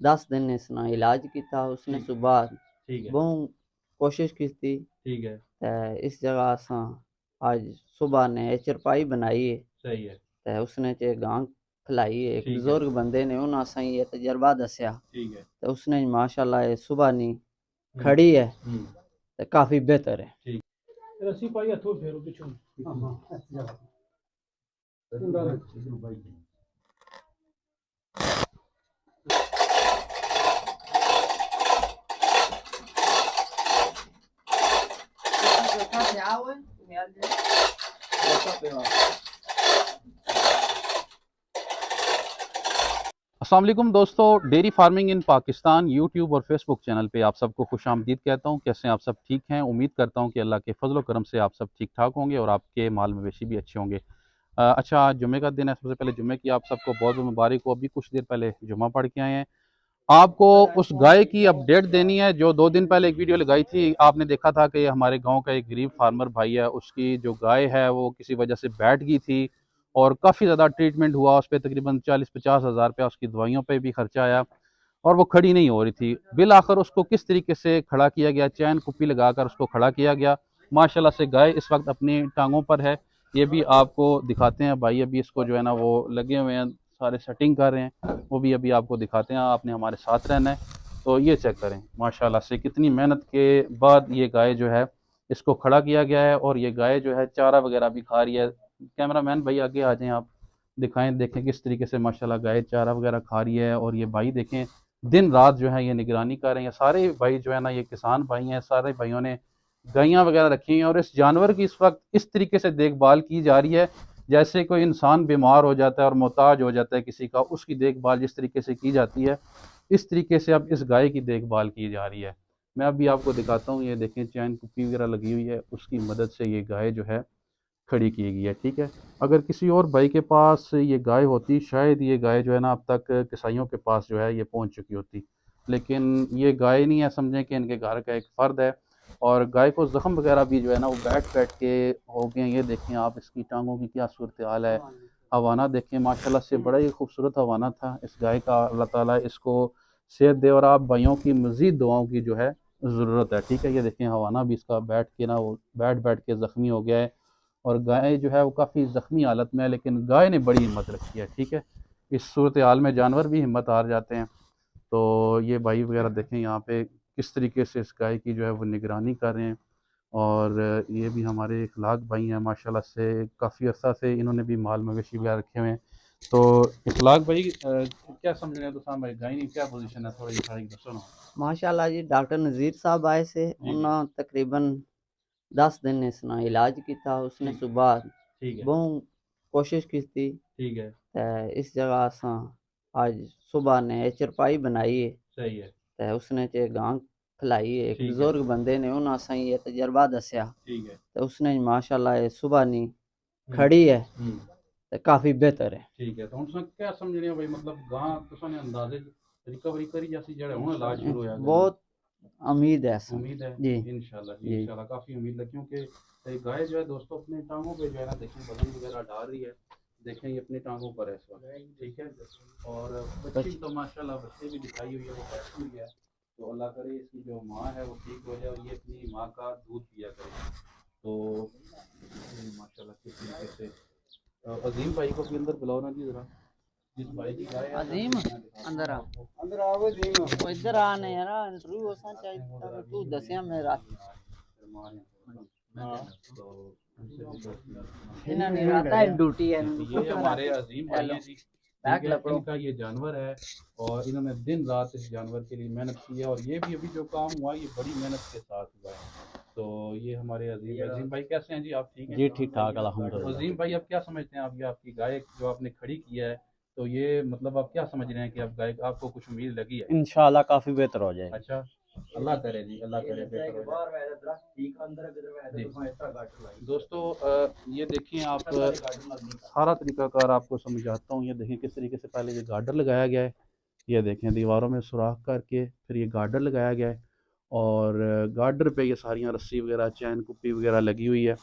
10 दिन इसना इलाज किया। उसने ठीक सुबह ठीक है। बहुत कोशिश की थी। ठीक है। इस जगह असा आज सुबह ने चरपाई बनाई है। सही है। उसने चे गां खिलाई है। एक ठीक है। बुजुर्ग बंदे ने उन्हें असा ये तजर्बा दसिया। ठीक है। उसने माशाल्लाह ये सुबह नी हम्म। खड़ी है हम्म। काफी बेहतर है। ठीक। रस्सी पाई हथों फेरो पिछों। हाँ हाँ ऐसी जगह कुंडा रख इधर भाई। अस्सलाम वालेकुम दोस्तों, dairy farming in Pakistan YouTube और फेसबुक चैनल पे आप सबको खुश आमदीद कहता हूँ। कैसे हैं आप सब? ठीक हैं। उम्मीद करता हूँ कि अल्लाह के फजल व करम से आप सब ठीक ठाक होंगे और आपके माल मवेशी भी अच्छे होंगे। अच्छा, आज जुम्मे का दिन है। सबसे पहले जुम्मे की आप सबको बहुत बहुत मुबारक हो। अभी कुछ देर पहले जुम्मा पढ़ के आए हैं। आपको उस गाय की अपडेट देनी है जो 2 दिन पहले एक वीडियो लगाई थी। आपने देखा था कि हमारे गांव का एक गरीब फार्मर भाई है, उसकी जो गाय है वो किसी वजह से बैठ गई थी और काफ़ी ज़्यादा ट्रीटमेंट हुआ उस पर। तकरीबन 40-50 हज़ार रुपया उसकी दवाइयों पे भी खर्चा आया और वो खड़ी नहीं हो रही थी। बिल आखिर उसको किस तरीके से खड़ा किया गया, चैन कुप्पी लगाकर उसको खड़ा किया गया। माशाल्लाह से गाय इस वक्त अपनी टांगों पर है। ये भी आपको दिखाते हैं। भाई अभी इसको जो है ना वो लगे हुए हैं, सारे सेटिंग कर रहे हैं। वो भी अभी आपको दिखाते हैं। आपने हमारे साथ रहना है। तो ये चेक करें माशाल्लाह से कितनी मेहनत के बाद ये गाय जो है इसको खड़ा किया गया है। और ये गाय जो है चारा वगैरह भी खा रही है। कैमरा मैन भाई आगे आ जाएं, आप दिखाएं, देखें किस तरीके से माशाल्लाह गाय चारा वगैरह खा रही है। और ये भाई देखें दिन रात जो है ये निगरानी कर रहे हैं। सारे भाई जो है ना ये किसान भाई हैं। सारे भाइयों ने गायें वगैरह रखी हैं और इस जानवर की इस वक्त इस तरीके से देखभाल की जा रही है जैसे कोई इंसान बीमार हो जाता है और मोहताज हो जाता है किसी का, उसकी देखभाल जिस तरीके से की जाती है इस तरीके से अब इस गाय की देखभाल की जा रही है। मैं अभी आपको दिखाता हूँ। ये देखें चैन कुप्पी वगैरह लगी हुई है, उसकी मदद से ये गाय जो है खड़ी की गई है। ठीक है। अगर किसी और भाई के पास ये गाय होती शायद ये गाय जो है ना अब तक कसाइयों के पास जो है ये पहुंच चुकी होती, लेकिन ये गाय नहीं है। समझें कि इनके घर का एक फ़र्द है। और गाय को ज़ख्म वगैरह भी जो है ना वो बैठ बैठ के हो गए। ये देखें आप इसकी टांगों की क्या सूरत हाल है। हवाना देखें माशाल्लाह से बड़ा ही खूबसूरत हवाना था इस गाय का। अल्लाह ताला इसको सेहत दे और आप भाइयों की मज़ीद दुआओं की जो है ज़रूरत है। ठीक है। ये देखें हवाना भी इसका बैठ के ना वो बैठ बैठ के ज़ख्मी हो गया है और गाय जो है वो काफ़ी ज़ख्मी हालत में है, लेकिन गाय ने बड़ी हिम्मत रखी है। ठीक है। इस सूरत हाल में जानवर भी हिम्मत हार जाते हैं। तो ये भाई वगैरह देखें यहाँ पे किस तरीके से इस गाय की जो है वो निगरानी कर रहे हैं। और ये भी हमारे इखलाक भाई हैं माशाल्लाह से। काफ़ी अर्सा से इन्होंने भी माल मवेशी वगैरह रखे हुए हैं। तो इखलाक भाई क्या समझ रहे हैं? तो साहब भाई गाय की क्या पोजीशन है, थोड़ी दिखाई दसो ना। माशाल्लाह जी डॉक्टर नज़ीर साहब आए से जी जी। उन्हें तकरीबन 10 दिन इसना इलाज किया। उसने ठीक। सुबह ठीक है। बहुत कोशिश की थी। ठीक है। इस जगह असा आज सुबह ने चरपाई बनाई है। सही है। उसने चे गां खिलाई है। एक ठीक है। बुजुर्ग बंदे ने उन्हें असा ये तजर्बा दसिया। ठीक है। उसने माशाल्लाह ये सुबह नी हम्म। खड़ी है हम्म। काफी बेहतर है। ठीक है। तो हम तुसें क्या समझ रहे हो भाई, मतलब गां तुसां ने अंदाजे रिकवरी करी जैसी जड़े हुन इलाज शुरू होया गई है। बहुत उम्मीद है असा। उम्मीद है। जी इंशाल्लाह जी, जी इंशाल्लाह काफ़ी उम्मीद है क्योंकि गाय जो है दोस्तों अपने टांगों पे जो है ना देखें वजन वगैरह डाल रही है। देखें ये अपनी टांगों पर है इस वक्त। ठीक है। और बच्ची बच तो माशाल्लाह बच्चे भी दिखाई हुई है, वो बैठी हुई है। तो अल्लाह करे इसकी जो माँ है वो ठीक हो जाए और ये अपनी माँ का दूध पिया करे। तो माशाल्लाह किस तरीके से अजीम भाई को भी अंदर बुलाओ ना जी ज़रा। जिस भाई की गाय है ना अजीम मैं दिखाता अंदर हूँ आ आपको। अंदर आओ अजीम वो इधर आने यार इंटरव्यू होना चाहिए आते हैं वो था ज़रा तू भी दसिया नहीं मैं आ रात रही है, फिर मार हैं थोड़ा सा। हाँ। तो उनसे भी दोस्ती यार इन्हें नहीं रहता है ड्यूटी है ये हमारे अजीम भाई हेलो हैं जी। ठीक बैग है। लपड़ो। इनका ये जानवर है और इन्होंने दिन रात इस जानवर के लिए मेहनत की है और ये भी अभी जो काम हुआ ये बड़ी मेहनत के साथ हुआ है। तो ये हमारे अजीम अजीम भाई कैसे हैं जी? आप ठीक हैं? जी ठीक ठाक अल्हम्दुलिल्लाह। अजीम भाई आप क्या समझते हैं? आप ये आपकी गाय जो आपने खड़ी की है, तो ये मतलब आप क्या समझ रहे हैं कि आप गाय आपको कुछ उम्मीद लगी है? इंशाल्लाह काफ़ी बेहतर हो जाएगी। अच्छा। अल्लाह करे जी, अल्लाह करे बेहतर हो जाए जी। दोस्तों ये देखें आप सारा तरीकाकार आपको समझाता हूँ। ये देखें किस तरीके से पहले ये गार्डर लगाया गया है। ये देखें दीवारों में सुराख करके फिर ये गार्डर लगाया गया है और गार्डर पे ये सारियाँ रस्सी वगैरह चैन कुप्पी वगैरह लगी हुई है।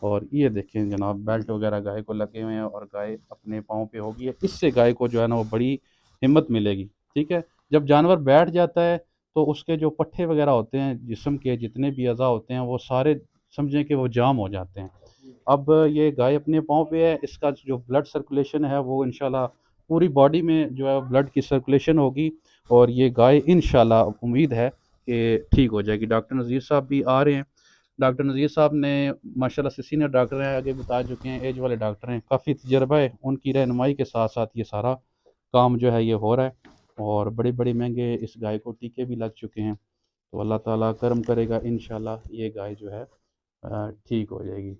और ये देखें जनाब बेल्ट वगैरह गाय को लगे हुए हैं और गाय अपने पाँव पे होगी है। इससे गाय को जो है ना वो बड़ी हिम्मत मिलेगी। ठीक है। जब जानवर बैठ जाता है तो उसके जो पट्ठे वगैरह होते हैं, जिस्म के जितने भी अज़ा होते हैं, वो सारे समझें कि वो जाम हो जाते हैं। अब ये गाय अपने पाँव पे है, इसका जो ब्लड सर्कुलेशन है वो इंशाल्लाह पूरी बॉडी में जो है ब्लड की सर्कुलेशन होगी, और ये गाय इंशाल्लाह उम्मीद है कि ठीक हो जाएगी। डॉक्टर नज़ीर साहब भी आ रहे हैं। डॉक्टर नज़ीर साहब ने माशाल्लाह से सीनियर डॉक्टर हैं, आगे बता चुके हैं, एज वाले डॉक्टर हैं, काफ़ी तजर्बा है। उनकी रहनुमाई के साथ साथ ये सारा काम जो है ये हो रहा है, और बड़े बड़े महंगे इस गाय को टीके भी लग चुके हैं। तो अल्लाह ताला करम करेगा, इंशाल्लाह ये गाय जो है ठीक हो जाएगी।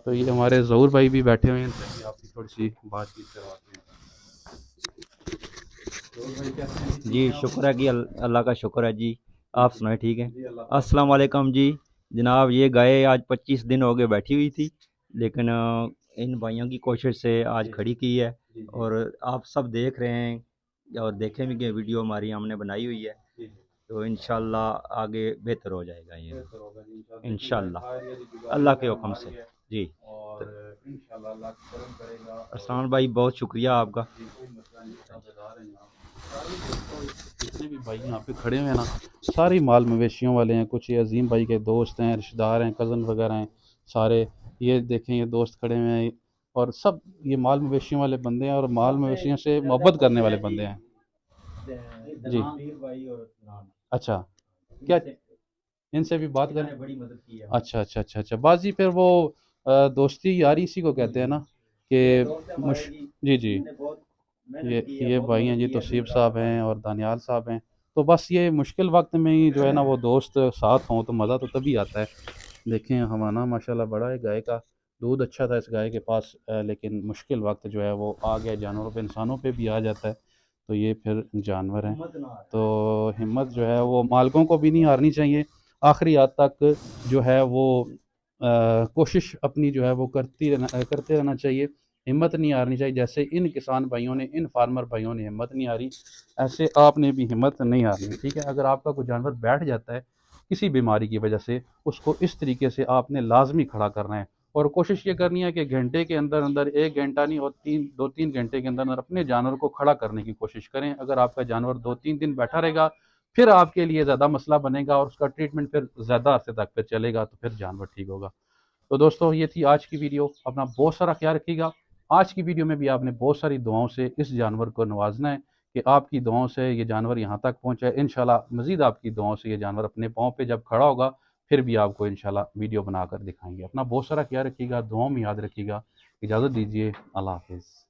तो ये हमारे ज़हूर भाई भी बैठे हुए हैं, इनसे भी आपकी थोड़ी सी बातचीत करवाते हैं। ज़हूर भाई कैसे हैं? जी शुक्र है कि अल्लाह का शुक्र है जी। आप सुनाए ठीक जी हैं? अल्लाह अस्सलाम वालेकुम जी। जनाब ये गाय आज 25 दिन हो गए बैठी हुई थी, लेकिन इन भाइयों की कोशिश से आज जी खड़ी की है, जी जी और आप सब देख रहे हैं और देखें भी कि वीडियो हमारी हमने बनाई हुई है, जी तो इंशाल्लाह आगे बेहतर हो जाएगा ये बेहतर होगा जी इंशाल्लाह। देखिए गाय इंशाल्लाह खा रही है जी, बीमारी अल्लाह के वगैरह हुक्म मारी से। है, जी तो और इंशाल्लाह अल्लाह करम करेगा। और अरसान भाई बहुत शुक्रिया आपका। जी कोई मसला नहीं, ताबेदार हैं जनाब। सारे दोस्तों जितने भी भाई यहाँ पे खड़े हुए हैं ना, सारे माल मवेशियों वाले हैं। कुछ ये अजीम भाई के दोस्त हैं, रिश्तेदार हैं, कज़न वगैरह हैं सारे। ये देखें, ये दोस्त खड़े हुए हैं, और सब ये माल मवेशियों वाले बंदे हैं, और माल मवेशियों से मोहब्बत करने वाले बंदे हैं जी। अच्छा, क्या इनसे भी बात करें? बड़ी मदद की है। अच्छा अच्छा अच्छा अच्छा, बाजी फिर वो दोस्ती यारी इसी को कहते हैं ना कि मुश जी जी। ये भाई हैं जी, तौसीफ साहब हैं और दानियाल साहब हैं। तो बस ये मुश्किल वक्त में ही जो है ना वो दोस्त साथ हों तो मज़ा तो तभी आता है। देखें हमारा माशाल्लाह बड़ा है गाय का, दूध अच्छा था इस गाय के पास, लेकिन मुश्किल वक्त जो है वो आ गया, जानवरों पे इंसानों पे भी आ जाता है। तो ये फिर जानवर हैं, तो हिम्मत जो है वो मालिकों को भी नहीं हारनी चाहिए। आखिरी हद तक जो है वो कोशिश अपनी जो है वो करते रहना चाहिए। हिम्मत नहीं हारनी चाहिए। जैसे इन किसान भाइयों ने, इन फार्मर भाइयों ने हिम्मत नहीं हारी, ऐसे आपने भी हिम्मत नहीं हारनी, ठीक है। अगर आपका कोई जानवर बैठ जाता है किसी बीमारी की वजह से, उसको इस तरीके से आपने लाजमी खड़ा करना है, और कोशिश ये करनी है कि घंटे के अंदर अंदर, 1 घंटा नहीं, और 2-3 घंटे के अंदर अंदर अपने जानवर को खड़ा करने की कोशिश करें। अगर आपका जानवर 2-3 दिन बैठा रहेगा, फिर आपके लिए ज़्यादा मसला बनेगा, और उसका ट्रीटमेंट फिर ज़्यादा अरसे तक फिर चलेगा, तो फिर जानवर ठीक होगा। तो दोस्तों ये थी आज की वीडियो। अपना बहुत सारा ख्याल रखिएगा। आज की वीडियो में भी आपने बहुत सारी दुआओं से इस जानवर को नवाजना है, कि आपकी दुआओं से ये जानवर यहाँ तक पहुँचा है। इंशाल्लाह मज़ीद आपकी दुआओं से ये जानवर अपने पाँव पे जब खड़ा होगा, फिर भी आपको इंशाल्लाह वीडियो बनाकर दिखाएंगे। अपना बहुत सारा ख्याल रखिएगा, दुआओं में याद रखिएगा। इजाज़त दीजिए, अल्लाह हाफ़िज़।